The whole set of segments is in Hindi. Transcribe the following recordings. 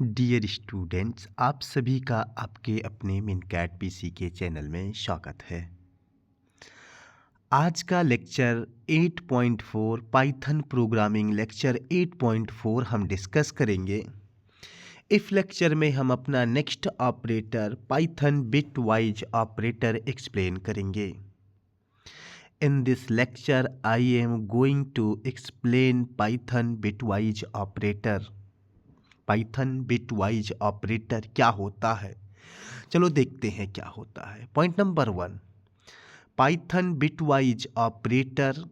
डियर स्टूडेंट्स, आप सभी का आपके अपने मिनकैट पीसी के चैनल में स्वागत है। आज का लेक्चर 8.4 पाइथन प्रोग्रामिंग लेक्चर 8.4 हम डिस्कस करेंगे। इस लेक्चर में हम अपना next operator Python bitwise operator explain करेंगे। In this lecture I am going to explain Python bitwise operator. Python bitwise operator क्या होता है, चलो देखते हैं क्या होता है। Point number 1, Python bitwise operator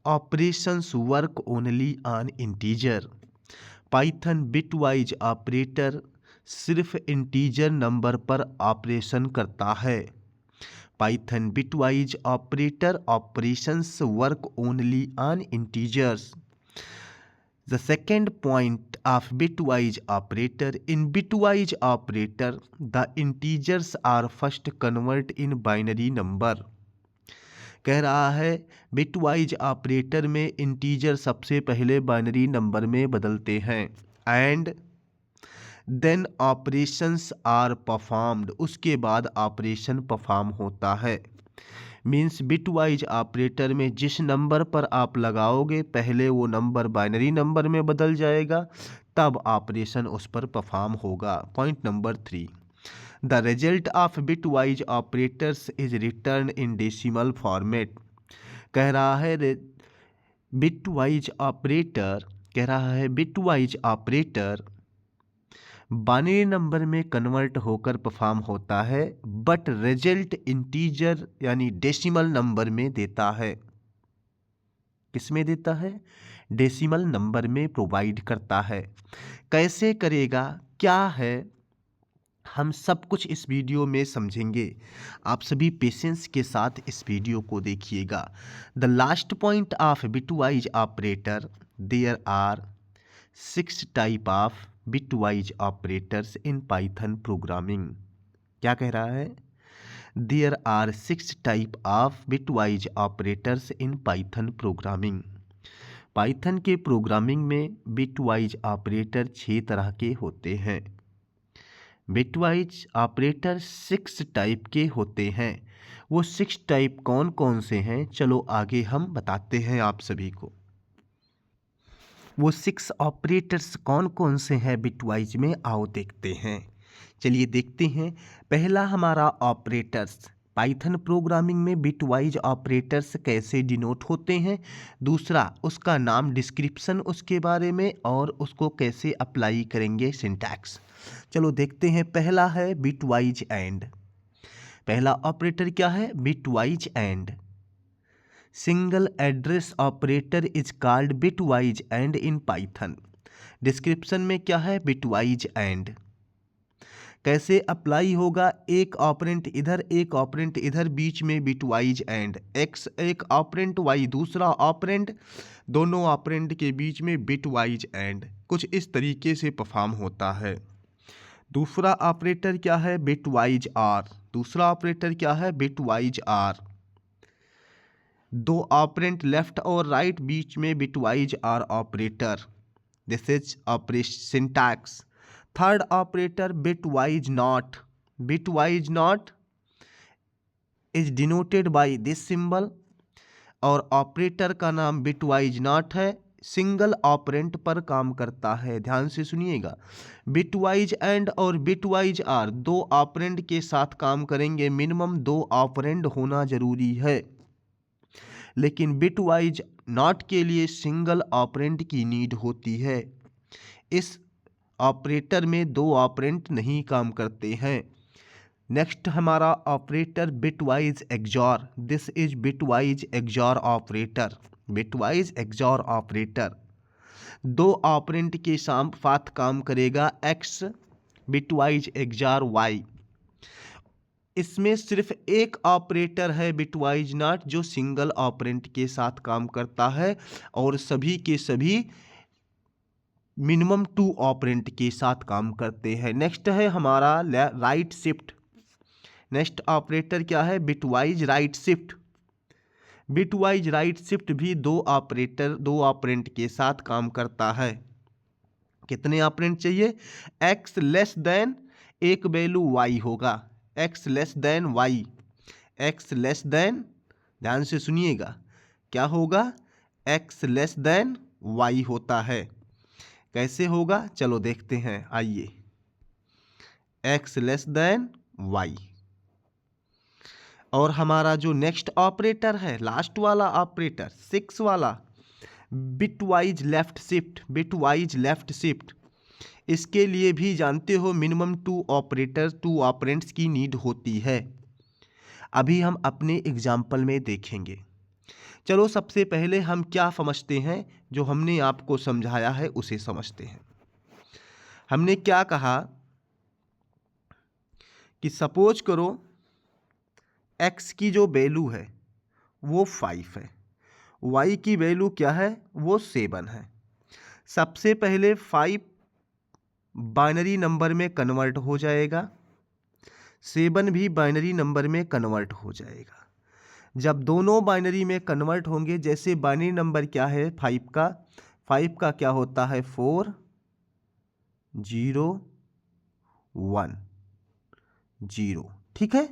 operations work only on integer. Python bitwise operator सिर्फ इंटीजर नंबर पर ऑपरेशन करता है। Python bitwise operator operations work only on integers. The second point of bitwise operator, in bitwise operator the integers are first convert in binary number। कह रहा है bitwise ऑपरेटर में इंटीजर सबसे पहले बाइनरी नंबर में बदलते हैं। And then operations are performed, उसके बाद ऑपरेशन परफॉर्म होता है। मीन्स बिटवाइज ऑपरेटर में जिस नंबर पर आप लगाओगे पहले वो नंबर बाइनरी नंबर में बदल जाएगा, तब ऑपरेशन उस पर परफॉर्म होगा। Point number 3, the result of bitwise operators is return in decimal format. कह रहा है बिटवाइज ऑपरेटर बाइनरी नंबर में कन्वर्ट होकर परफॉर्म होता है, बट रिजल्ट इंटीजर यानी डेसिमल नंबर में देता है। किस में देता है? डेसिमल नंबर में प्रोवाइड करता है। कैसे करेगा, क्या है, हम सब कुछ इस वीडियो में समझेंगे। आप सभी पेशेंस के साथ इस वीडियो को देखिएगा। The last point of bitwise operator, there are 6 type of bitwise operators in Python programming. क्या कह रहा है? There are 6 type of bitwise operators in Python programming. Python के प्रोग्रामिंग में बिटवाइज ऑपरेटर 6 तरह के होते हैं। बिटवाइज ऑपरेटर 6 टाइप के होते हैं। वो 6 टाइप कौन कौन से हैं, चलो आगे हम बताते हैं आप सभी को। वो 6 ऑपरेटर्स कौन कौन से हैं बिटवाइज में, आओ देखते हैं। चलिए देखते हैं। पहला हमारा ऑपरेटर्स, पाइथन प्रोग्रामिंग में बिटवाइज ऑपरेटर्स कैसे डिनोट होते हैं। दूसरा, उसका नाम, डिस्क्रिप्शन उसके बारे में, और उसको कैसे अप्लाई करेंगे, सिंटैक्स। चलो देखते हैं। पहला है बिटवाइज एंड। पहला ऑपरेटर क्या है? Bitwise and. Single address operator is called bitwise and in Python. Description में क्या है? Bitwise and. कैसे अप्लाई होगा? एक ऑपरेंट इधर एक ऑपरेंट इधर, बीच में बिटवाइज एंड। एक्स एक ऑपरेंट, वाई दूसरा ऑपरेंट, दोनों ऑपरेंट के बीच में बिटवाइज एंड। कुछ इस तरीके से परफॉर्म होता है। दूसरा ऑपरेटर क्या है? Bitwise are. दूसरा ऑपरेटर क्या है? Bitwise or. दो ऑपरेंट लेफ्ट और राइट, बीच में bitwise or operator. This is operation syntax. Third operator bitwise not. Bitwise not is denoted by this symbol, और ऑपरेटर का नाम बिटवाइज नॉट है। सिंगल ऑपरेंट पर काम करता है। ध्यान से सुनिएगा। बिटवाइज एंड और बिटवाइज आर दो ऑपरेंट के साथ काम करेंगे। मिनिमम 2 ऑपरेंड होना जरूरी है, लेकिन बिटवाइज नॉट के लिए सिंगल ऑपरेंट की नीड होती है। इस ऑपरेटर में 2 ऑपरेंट नहीं काम करते हैं। नेक्स्ट हमारा operator bitwise XOR. This is bitwise XOR operator. Bitwise XOR operator 2 operand के साथ काम करेगा। X bitwise XOR y. इसमें सिर्फ एक ऑपरेटर है बिटवाइज नॉट, जो सिंगल ऑपरेंट के साथ काम करता है, और सभी के सभी मिनिमम 2 ऑपरेंट के साथ काम करते हैं। नेक्स्ट है हमारा राइट शिफ्ट। नेक्स्ट ऑपरेटर क्या है? Bitwise right shift. Bitwise right shift भी 2 ऑपरेंट के साथ काम करता है। कितने ऑपरेंड चाहिए? x लेस देन एक वैल्यू y होगा, x less than y, x less than, ध्यान से सुनिएगा, क्या होगा? x लेस देन y होता है। कैसे होगा? चलो देखते हैं, आइए। x लेस देन y, और हमारा जो नेक्स्ट ऑपरेटर है, लास्ट वाला ऑपरेटर 6 वाला, bitwise left shift, bitwise left shift, इसके लिए भी जानते हो मिनिमम 2 ऑपरेटर, 2 ऑपरेंड्स की नीड होती है। अभी हम अपने एग्जाम्पल में देखेंगे। चलो सबसे पहले हम क्या समझते हैं, जो हमने आपको समझाया है उसे समझते हैं। हमने क्या कहा कि सपोज करो x की जो वैल्यू है वो 5 है, y की वैल्यू क्या है? वो 7 है। सबसे पहले 5 बाइनरी नंबर में कन्वर्ट हो जाएगा, 7 भी बाइनरी नंबर में कन्वर्ट हो जाएगा। जब दोनों बाइनरी में कन्वर्ट होंगे, जैसे बाइनरी नंबर क्या है 5 का क्या होता है? 4 0 1 0, ठीक है।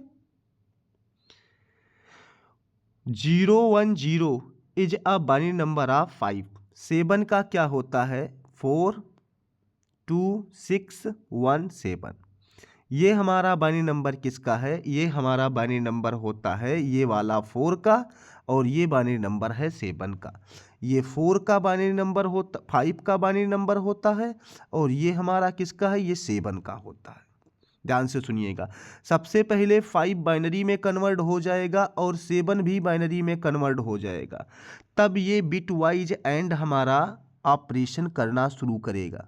0 1 0 is a binary number of 5। 7 का क्या होता है? 4 2 6 1 7। ये हमारा बाइनरी नंबर किसका है? ये हमारा बाइनरी नंबर होता है ये वाला 4 का, और ये बाइनरी नंबर है 7 का। ये 4 का बाइनरी नंबर होता, 5 का बाइनरी नंबर होता है, और ये हमारा किसका है? ये 7 का होता है। ध्यान से सुनिएगा, सबसे पहले 5 बाइनरी में कन्वर्ट हो जाएगा और 7 भी बाइनरी में कन्वर्ट हो जाएगा, तब ये बिट वाइज एंड हमारा ऑपरेशन करना शुरू करेगा।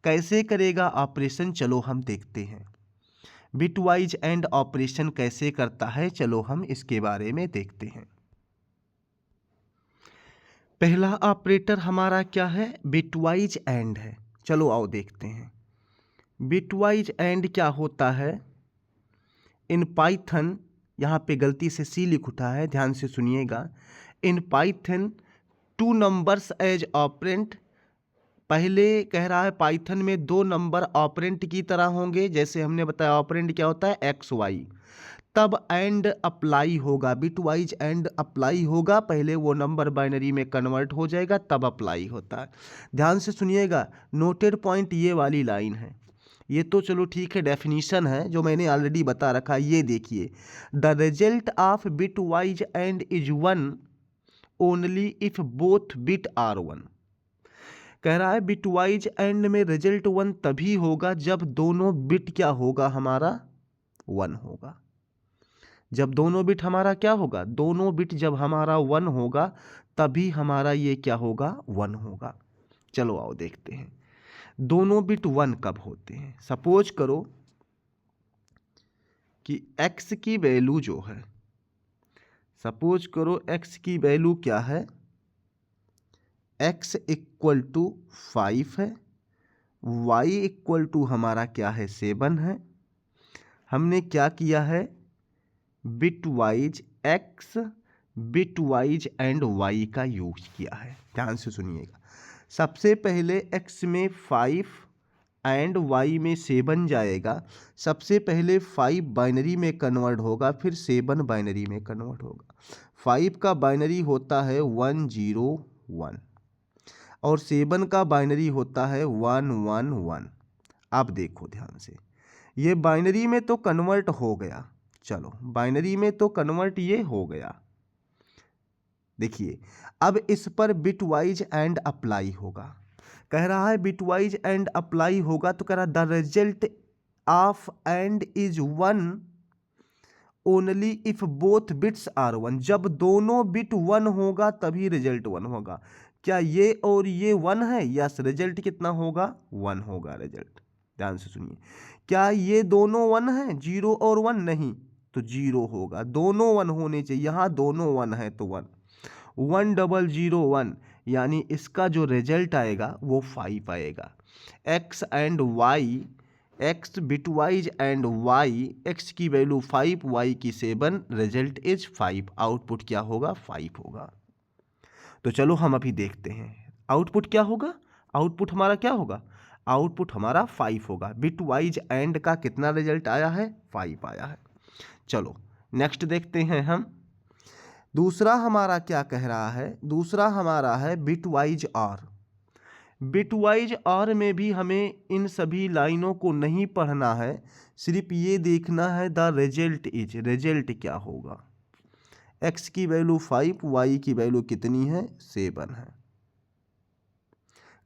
कैसे करेगा ऑपरेशन? चलो हम देखते हैं बिट वाइज एंड ऑपरेशन कैसे करता है। चलो हम इसके बारे में देखते हैं। पहला ऑपरेटर हमारा क्या है? बिटवाइज एंड है। चलो आओ देखते हैं। बिटवाइज एंड क्या होता है? इन पाइथन, यहाँ पे गलती से सी लिख उठा है, ध्यान से सुनिएगा। In Python 2 numbers as operand, पहले कह रहा है पाइथन में 2 नंबर ऑपरेंट की तरह होंगे। जैसे हमने बताया ऑपरेंट क्या होता है? X y. तब एंड अप्लाई होगा, बिटवाइज एंड अप्लाई होगा। पहले वो नंबर बाइनरी में कन्वर्ट हो जाएगा, तब अप्लाई होता है। ध्यान से सुनिएगा, नोटेड पॉइंट ये वाली लाइन है। ये तो चलो ठीक है, डेफिनीशन है जो मैंने ऑलरेडी बता रखा है। ये देखिए, the result of bitwise and is 1 only if both bit are 1। कह रहा है बिटवाइज एंड में रिजल्ट 1 तभी होगा जब दोनों बिट क्या होगा? हमारा 1 होगा। जब दोनों बिट हमारा क्या होगा? दोनों बिट जब हमारा 1 होगा, तभी हमारा ये क्या होगा? 1 होगा। चलो आओ देखते हैं दोनों बिट 1 कब होते हैं। सपोज करो कि x की वैल्यू जो है, सपोज करो x की वैल्यू क्या है? x इक्वल टू 5 है, y इक्वल टू हमारा क्या है? 7 है। हमने क्या किया है? Bitwise x, bitwise and y का यूज किया है। ध्यान से सुनिएगा, सबसे पहले x में 5 एंड y में 7 जाएगा। सबसे पहले 5 बाइनरी में कन्वर्ट होगा, फिर 7 बाइनरी में कन्वर्ट होगा। 5 का बाइनरी होता है 1 0 1, और 7 का बाइनरी होता है 1 1 1। अब देखो ध्यान से, ये बाइनरी में तो कन्वर्ट हो गया। चलो बाइनरी में तो कन्वर्ट ये हो गया। देखिए अब इस पर बिटवाइज एंड अप्लाई होगा। कह रहा है बिटवाइज एंड अप्लाई होगा, तो कह रहा the result of and is 1 only if both bits are 1। जब दोनों बिट 1 होगा तभी रिजल्ट 1 होगा। क्या ये और ये 1 है? यस, रिजल्ट कितना होगा? 1 होगा रिजल्ट। ध्यान से सुनिए, क्या ये दोनों 1 है? 0 और 1 नहीं, तो 0 होगा। दोनों 1 होने चाहिए, यहाँ दोनों 1 है तो 1 1 0 0 1, यानी इसका जो रिजल्ट आएगा वो 5 आएगा। x and y, x bitwise and y, x की वैल्यू 5, y की 7, रिजल्ट इज 5। आउटपुट क्या होगा? 5 होगा। तो चलो हम अभी देखते हैं आउटपुट क्या होगा। आउटपुट हमारा क्या होगा? आउटपुट हमारा 5 होगा। बिट वाइज एंड का कितना रिजल्ट आया है? 5 आया है। चलो नेक्स्ट देखते हैं हम। दूसरा हमारा क्या कह रहा है? दूसरा हमारा है bitwise or. Bitwise or में भी हमें इन सभी लाइनों को नहीं पढ़ना है, सिर्फ ये देखना है द रिजल्ट इज, रिजल्ट क्या होगा। x की वैल्यू 5, y की वैल्यू कितनी है? 7 है।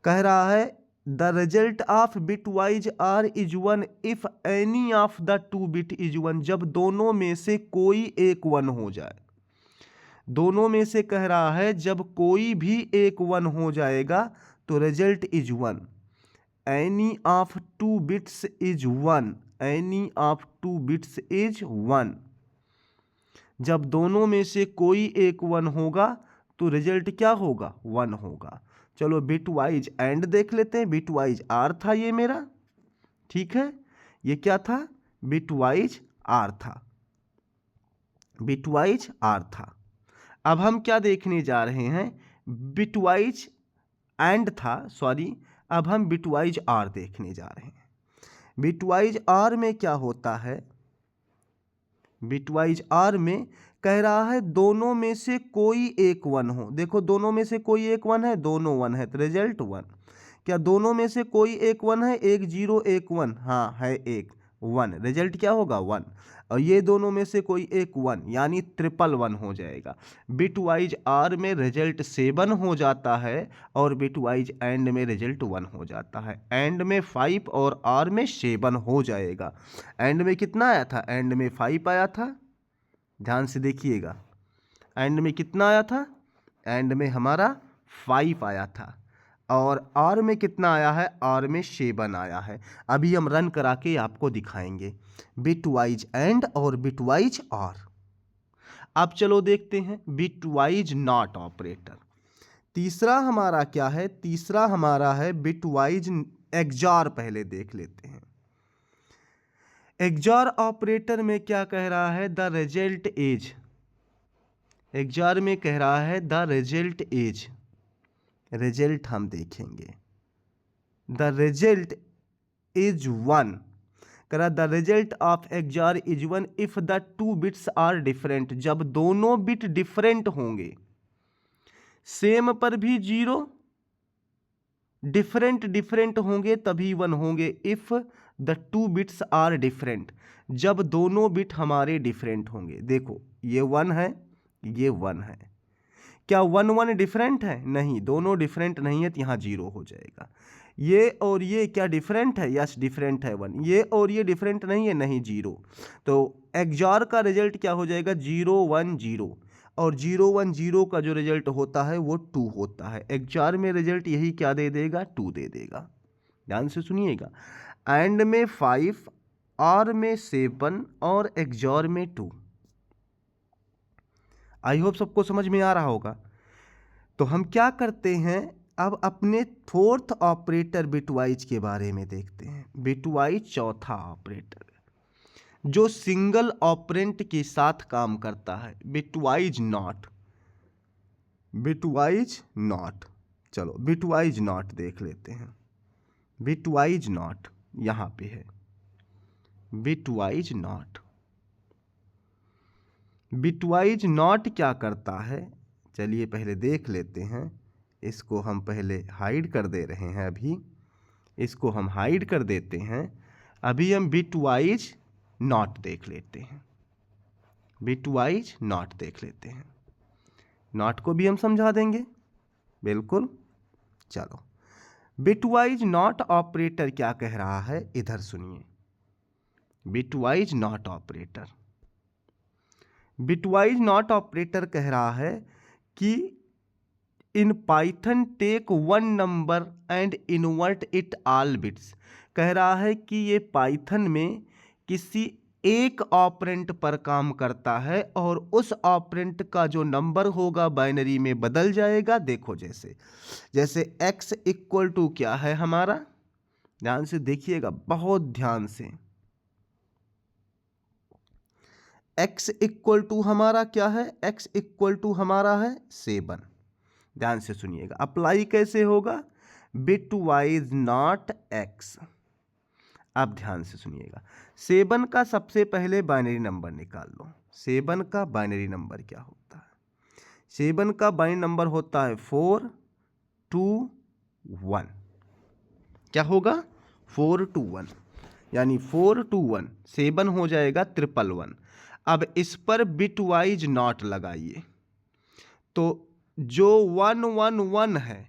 कह रहा है the result of bitwise or is 1 if any of the 2 bit is 1, जब दोनों में से कोई एक 1 हो जाए। दोनों में से कह रहा है जब कोई भी एक 1 हो जाएगा तो result is 1। Any of 2 bits is 1, any of 2 bits is 1। जब दोनों में से कोई एक 1 होगा तो रिजल्ट क्या होगा? 1 होगा। चलो बिट वाइज एंड देख लेते हैं। बिट वाइज आर था ये मेरा, ठीक है। ये क्या था? बिट वाइज आर था, बिट वाइज आर था। अब हम क्या देखने जा रहे हैं? बिट वाइज एंड था, सॉरी, अब हम बिट वाइज आर देखने जा रहे हैं। बिट वाइज आर में क्या होता है? बिट वाइज आर में कह रहा है दोनों में से कोई एक 1 हो। देखो दोनों में से कोई एक 1 है, दोनों 1 है तो रिजल्ट 1। क्या दोनों में से कोई एक 1 है? एक 0 एक 1, हाँ है एक 1, रिजल्ट क्या होगा? 1। और ये दोनों में से कोई एक 1 यानी 111 हो जाएगा। बिट वाइज आर में रिजल्ट 7 हो जाता है और बिट वाइज एंड में रिजल्ट 1 हो जाता है। एंड में 5 और आर में 7 हो जाएगा। एंड में कितना आया था? एंड में 5 आया था, ध्यान से देखिएगा। एंड में कितना आया था? एंड में हमारा 5 आया था। और आर में कितना आया है? आर में 7 आया है। अभी हम रन करा के आपको दिखाएंगे बिट वाइज एंड और बिट वाइज आर। अब चलो देखते हैं बिट वाइज नॉट ऑपरेटर। तीसरा हमारा क्या है? तीसरा हमारा है बिट वाइज एक्सॉर। पहले देख लेते हैं। एक्सॉर ऑपरेटर में क्या कह रहा है? द रिजल्ट इज, एक्सॉर में कह रहा है द रिजल्ट इज, रिजल्ट हम देखेंगे, द रिजल्ट इज 1। करा the result of XOR is 1 if the 2 bits are different, जब दोनों बिट डिफरेंट होंगे। सेम पर भी 0, डिफरेंट डिफरेंट होंगे तभी 1 होंगे। If the 2 bits are different, जब दोनों बिट हमारे डिफरेंट होंगे। देखो ये 1 है, ये 1 है। क्या 1 1 डिफरेंट है? नहीं, दोनों डिफरेंट नहीं है तो यहाँ 0 हो जाएगा। ये और ये क्या डिफरेंट है? यस डिफरेंट है 1। ये और ये डिफरेंट नहीं है? नहीं, 0। तो एक्सॉर का रिजल्ट क्या हो जाएगा? 0 1 0। और 0 1 0 का जो रिजल्ट होता है वो 2 होता है। एक्सॉर में रिजल्ट यही क्या दे देगा? 2 दे देगा। ध्यान से सुनिएगा। एंड में 5, आर में 7 और एक्सॉर में 2। आई होप सबको समझ में आ रहा होगा। तो हम क्या करते हैं, अब अपने फोर्थ ऑपरेटर बिटवाइज के बारे में देखते हैं। बिटवाइज चौथा ऑपरेटर जो सिंगल ऑपरेंट के साथ काम करता है, बिटवाइज नॉट। बिटवाइज नॉट, चलो बिटवाइज नॉट देख लेते हैं। बिटवाइज नॉट यहां पे है, बिटवाइज नॉट। बिटवाइज नॉट क्या करता है, चलिए पहले देख लेते हैं। इसको हम पहले हाइड कर दे रहे हैं, अभी इसको हम हाइड कर देते हैं। अभी हम बिटवाइज नॉट देख लेते हैं, बिटवाइज नॉट देख लेते हैं। नॉट को भी हम समझा देंगे, बिल्कुल। चलो बिटवाइज नॉट ऑपरेटर क्या कह रहा है, इधर सुनिए। Bitwise not operator, bitwise not operator कह रहा है कि in Python take 1 number and invert it all bits. कह रहा है कि ये पाइथन में किसी एक ऑपरेंट पर काम करता है और उस ऑपरेंट का जो नंबर होगा बाइनरी में बदल जाएगा। देखो जैसे जैसे x इक्वल टू क्या है हमारा, ध्यान से देखिएगा, बहुत ध्यान से। x इक्वल टू हमारा क्या है, x इक्वल टू हमारा है 7। ध्यान से सुनिएगा। अप्लाई कैसे होगा, बिट वाइज नॉट एक्स। आप ध्यान से सुनिएगा, 7 का सबसे पहले बाइनरी नंबर निकाल लो। 7 का बाइनरी नंबर क्या होता है? 7 का बाइनरी नंबर होता है 4 2 1। क्या होगा? 4 2 1, यानी 4 2 1 7 हो जाएगा 111। अब इस पर बिट वाइज नॉट लगाइए, तो जो 1 1 1 है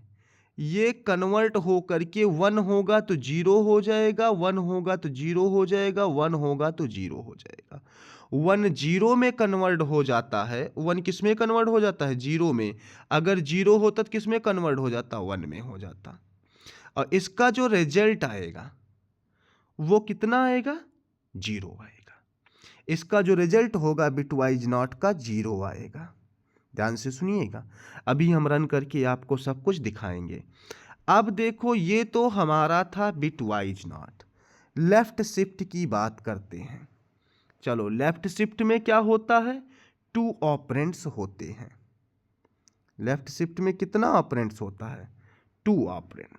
ये कन्वर्ट हो करके 1 होगा तो 0 हो जाएगा, 1 होगा तो 0 हो जाएगा, 1 होगा तो 0 हो जाएगा। 1 0 में कन्वर्ट हो जाता है। 1 किस में कन्वर्ट हो जाता है? 0 में। अगर 0 होता तो किस में कन्वर्ट हो जाता? 1 में हो जाता। और इसका जो रिजल्ट आएगा वो कितना आएगा? 0 आएगा। इसका जो रिजल्ट होगा बिटवाइज नॉट का 0 आएगा। ध्यान से सुनिएगा, अभी हम रन करके आपको सब कुछ दिखाएंगे। अब देखो, ये तो हमारा था बिटवाइज नॉट। लेफ्ट शिफ्ट की बात करते हैं। चलो, लेफ्ट शिफ्ट में क्या होता है? 2 ऑपरेंड्स होते हैं। लेफ्ट शिफ्ट में कितना ऑपरेंड्स होता है? 2 ऑपरेंड।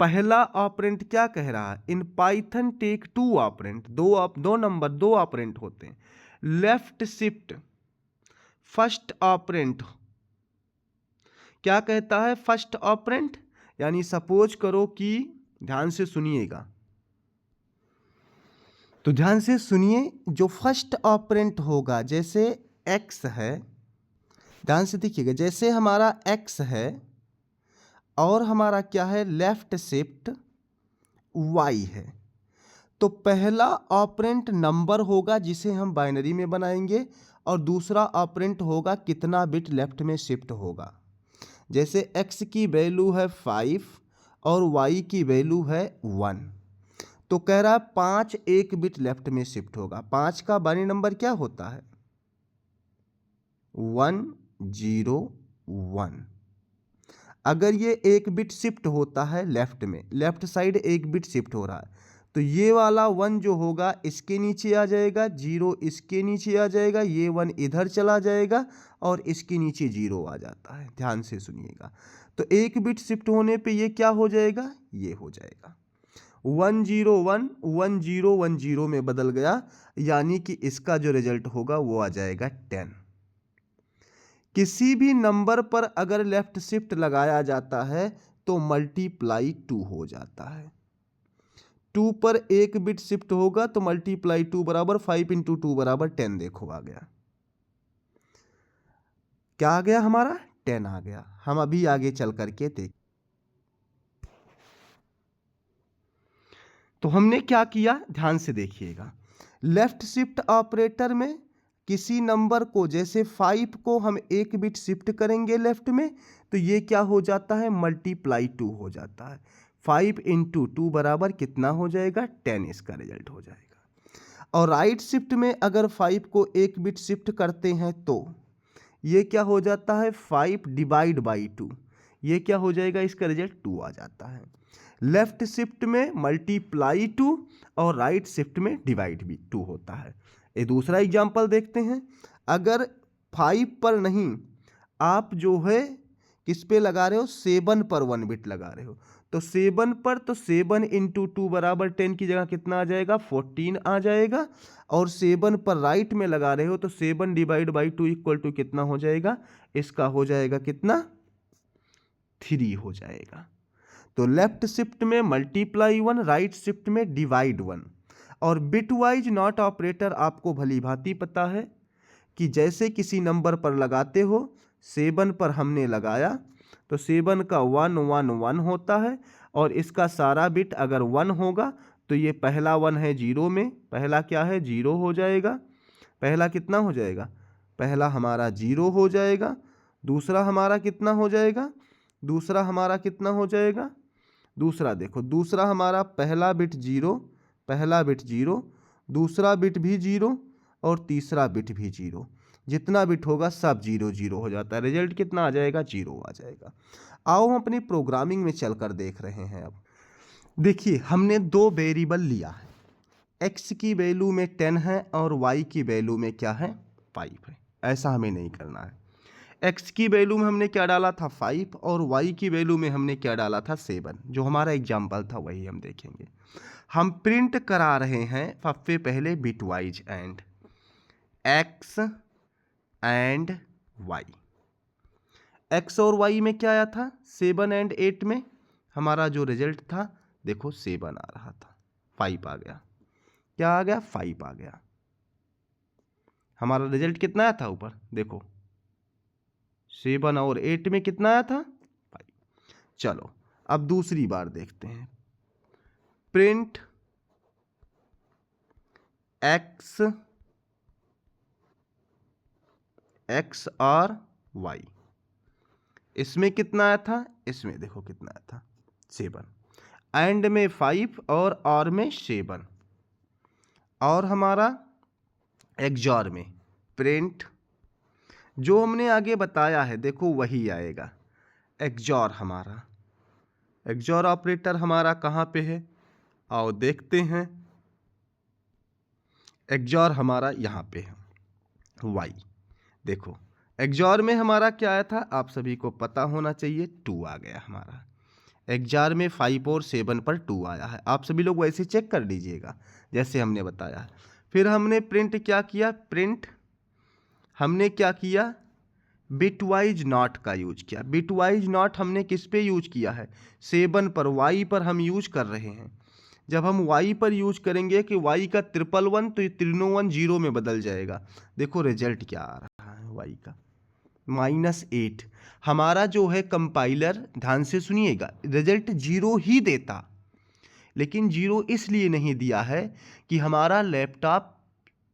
पहला ऑपरेंड क्या कह रहा है? In Python take 2 operand. दो नंबर 2 ऑपरेंड होते हैं। लेफ्ट शिफ्ट फर्स्ट ऑपरेंड क्या कहता है? फर्स्ट ऑपरेंड, यानी सपोज करो कि, ध्यान से सुनिएगा, तो ध्यान से सुनिए, जो फर्स्ट ऑपरेंड होगा, जैसे x है, ध्यान से देखिएगा, जैसे हमारा x है और हमारा क्या है? लेफ्ट शिफ्ट y है, तो पहला ऑपरेंड नंबर होगा जिसे हम बाइनरी में बनाएंगे, और दूसरा ऑपरेंड होगा कितना बिट लेफ्ट में शिफ्ट होगा। जैसे x की वैल्यू है 5 और y की वैल्यू है 1, तो कह रहा है 5 एक बिट लेफ्ट में शिफ्ट होगा। 5 का बाइनरी नंबर क्या होता है? 1 0 1। अगर ये एक बिट शिफ्ट होता है लेफ्ट में, लेफ्ट साइड एक बिट शिफ्ट हो रहा है, तो ये वाला 1 जो होगा इसके नीचे आ जाएगा, 0 इसके नीचे आ जाएगा, ये 1 इधर चला जाएगा और इसके नीचे 0 आ जाता है। ध्यान से सुनिएगा, तो एक बिट शिफ्ट होने पे ये क्या हो जाएगा? ये हो जाएगा 1 0 1 1 0 1 0 में बदल गया, यानी कि इसका जो रिजल्ट होगा वो आ जाएगा 10। किसी भी नंबर पर अगर लेफ्ट शिफ्ट लगाया जाता है तो मल्टीप्लाई 2 हो जाता है। 2 पर एक बिट शिफ्ट होगा तो मल्टीप्लाई 2 बराबर 5 इंटू 2 बराबर 10। देखो आ गया, क्या आ गया? हमारा 10 आ गया। हम अभी आगे चल करके देख, तो हमने क्या किया, ध्यान से देखिएगा। लेफ्ट शिफ्ट ऑपरेटर में किसी नंबर को, जैसे 5 को हम एक बिट शिफ्ट करेंगे लेफ्ट में, तो ये क्या हो जाता है? मल्टीप्लाई 2 हो जाता है। 5 इंटू 2 बराबर कितना हो जाएगा? 10 इसका रिजल्ट हो जाएगा। और राइट शिफ्ट में अगर 5 को एक बिट शिफ्ट करते हैं तो ये क्या हो जाता है? 5 डिवाइड बाई 2, ये क्या हो जाएगा? इसका रिजल्ट 2 आ जाता है। लेफ्ट शिफ्ट में मल्टीप्लाई 2 और राइट शिफ्ट में डिवाइड भी 2 होता है। ये दूसरा एग्जाम्पल देखते हैं। अगर 5 पर नहीं, आप जो है किस पे लगा रहे हो? 7 पर 1 बिट लगा रहे हो, तो 7 पर, तो 7 इंटू 2 बराबर 10 की जगह कितना आ जाएगा? 14 आ जाएगा। और 7 पर राइट में लगा रहे हो तो 7 डिवाइड बाई 2 इक्वल टू कितना हो जाएगा? इसका हो जाएगा कितना? 3 हो जाएगा। तो लेफ्ट शिफ्ट में मल्टीप्लाई 1, राइट शिफ्ट में डिवाइड 1। और बिटवाइज नॉट ऑपरेटर आपको भली भांति पता है कि जैसे किसी नंबर पर लगाते हो, 7 पर हमने लगाया तो 7 का 1 1 1 होता है, और इसका सारा बिट अगर 1 होगा तो ये पहला 1 है 0 में, पहला क्या है? 0 हो जाएगा। पहला कितना हो जाएगा? पहला हमारा 0 हो जाएगा। दूसरा हमारा कितना हो जाएगा? दूसरा हमारा कितना हो जाएगा? दूसरा देखो, दूसरा हमारा पहला बिट 0, पहला बिट 0, दूसरा बिट भी 0 और तीसरा बिट भी 0। जितना बिट होगा सब 0 0 हो जाता है। रिजल्ट कितना आ जाएगा? 0 आ जाएगा। आओ हम अपनी प्रोग्रामिंग में चलकर देख रहे हैं। अब देखिए, हमने 2 वेरिएबल लिया है, x की वैल्यू में 10 है और y की वैल्यू में क्या है? 5 है। ऐसा हमें नहीं करना है। x की वैल्यू में हमने क्या डाला था 5 और y की वैल्यू में हमने क्या डाला था 7। जो हमारा एग्जाम्पल था वही हम देखेंगे। हम प्रिंट करा रहे हैं सबसे पहले bit wise and x and y। x और y में क्या आया था 7 एंड 8 में हमारा जो रिजल्ट था देखो 7 आ रहा था, 5 आ गया। क्या आ गया 5 आ गया। हमारा रिजल्ट कितना आया था ऊपर देखो 7 और 8 में कितना आया था 5। चलो अब दूसरी बार देखते हैं। प्रिंट x और y। इसमें कितना आया था, इसमें देखो कितना आया था 7, एंड में 5 और में 7, और हमारा एक्सॉर में प्रिंट जो हमने आगे बताया है देखो वही आएगा। एक्सॉर हमारा एक्सॉर ऑपरेटर हमारा कहाँ पे है, आओ देखते हैं। एक्सॉर हमारा यहाँ पे है y। देखो एक्सॉर में हमारा क्या आया था आप सभी को पता होना चाहिए 2 आ गया हमारा। एक्सॉर में 5 और 7 पर 2 आया है। आप सभी लोग वैसे चेक कर लीजिएगा जैसे हमने बताया है। फिर हमने प्रिंट क्या किया, प्रिंट हमने क्या किया बिटवाइज नॉट का यूज किया। बिटवाइज नॉट हमने किस पे यूज किया है 7 पर, y पर हम यूज कर रहे हैं। जब हम y पर यूज करेंगे कि y का 111 तो ये 301 0 में बदल जाएगा। देखो रिजल्ट क्या आ रहा है y का -8। हमारा जो है कंपाइलर ध्यान से सुनिएगा रिजल्ट 0 ही देता, लेकिन 0 इसलिए नहीं दिया है कि हमारा लैपटॉप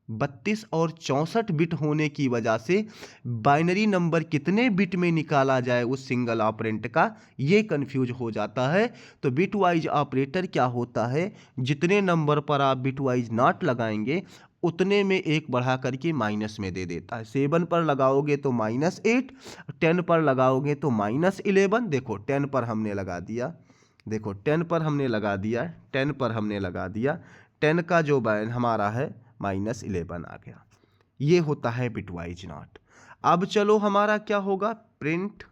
32 और 64 बिट होने की वजह से बाइनरी नंबर कितने बिट में निकाला जाए उस सिंगल ऑपरेंट का ये कंफ्यूज हो जाता है। तो बिट वाइज ऑपरेटर क्या होता है, जितने नंबर पर आप बिट वाइज नॉट लगाएंगे उतने में एक बढ़ा करके माइनस में दे देता है। 7 पर लगाओगे तो -8, 10 पर लगाओगे तो -11। देखो 10 पर हमने लगा दिया, देखो 10 पर हमने लगा दिया, 10 पर हमने लगा दिया, 10 का जो हमारा है -11 आ गया। ये होता है बिटवाइज नॉट। अब चलो हमारा क्या होगा, प्रिंट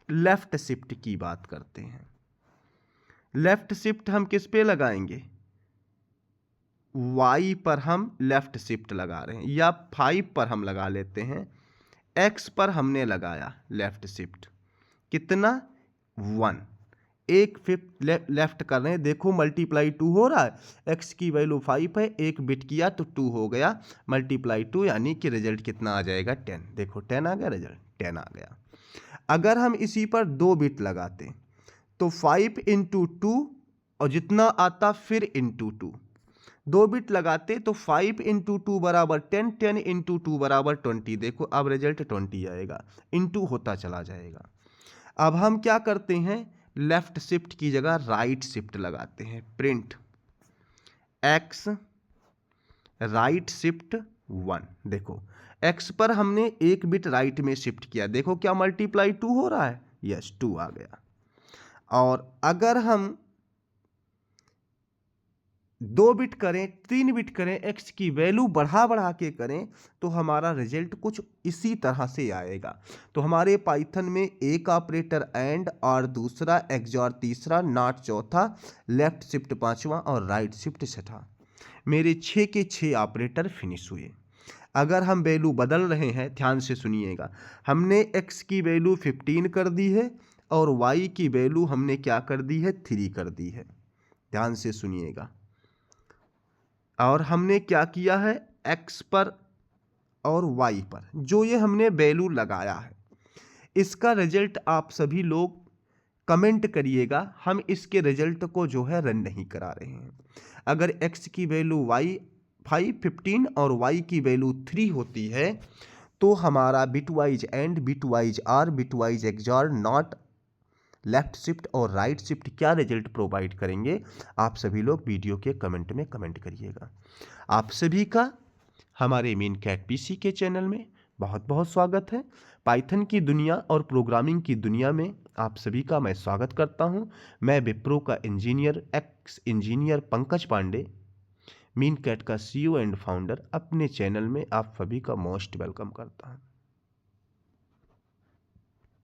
लेफ्ट शिफ्ट की बात करते हैं। लेफ्ट शिफ्ट हम किस पे लगाएंगे, y पर हम लेफ्ट शिफ्ट लगा रहे हैं, या 5 पर हम लगा लेते हैं। x पर हमने लगाया लेफ्ट शिफ्ट, कितना 1, एक फिफ्थ लेफ्ट कर रहे हैं। देखो मल्टीप्लाई 2 हो रहा है, x की वैल्यू 5 है, एक बिट किया तो 2 हो गया, मल्टीप्लाई 2 यानी कि रिजल्ट कितना आ जाएगा 10। देखो 10 आ गया, रिजल्ट 10 आ गया। अगर हम इसी पर 2 बिट लगाते तो 5 × 2 और जितना आता फिर × 2, 2 बिट लगाते तो 5 × 2 बराबर 10, 10 × 2 बराबर 20। देखो अब रिजल्ट 20 आएगा, इंटू होता चला जाएगा। अब हम क्या करते हैं, लेफ्ट शिफ्ट की जगह राइट शिफ्ट लगाते हैं। Print x right shift 1। देखो x पर हमने एक बिट राइट में शिफ्ट किया, देखो क्या मल्टीप्लाई 2 हो रहा है, यस 2 आ गया। और अगर हम 2 बिट करें, 3 बिट करें, x की वैल्यू बढ़ा के करें तो हमारा रिजल्ट कुछ इसी तरह से आएगा। तो हमारे पाइथन में एक ऑपरेटर एंड और दूसरा एक्सॉर तीसरा, नॉट चौथा, लेफ्ट शिफ्ट पांचवा और राइट शिफ्ट छठा, मेरे 6 के 6 ऑपरेटर फिनिश हुए। अगर हम वैल्यू बदल रहे हैं, ध्यान से सुनिएगा, हमने x की वैल्यू 15 कर दी है और y की वैल्यू हमने क्या कर दी है 3 कर दी है। ध्यान से सुनिएगा, और हमने क्या किया है x पर और y पर जो ये हमने वैल्यू लगाया है, इसका रिजल्ट आप सभी लोग कमेंट करिएगा। हम इसके रिजल्ट को जो है रन नहीं करा रहे हैं। अगर x की वैल्यू y 5, 15 और y की वैल्यू 3 होती है तो हमारा bitwise and, bitwise or, bitwise XOR, not, left shift और राइट शिफ्ट क्या रिजल्ट प्रोवाइड करेंगे, आप सभी लोग वीडियो के कमेंट में कमेंट करिएगा। आप सभी का हमारे मीनकैट पीसी के चैनल में बहुत बहुत स्वागत है। पाइथन की दुनिया और प्रोग्रामिंग की दुनिया में आप सभी का मैं स्वागत करता हूं। मैं विप्रो का engineer, ex engineer Pankaj Pandey, मीनकैट का CEO एंड फाउंडर, अपने चैनल में आप सभी का मोस्ट वेलकम करता हूं।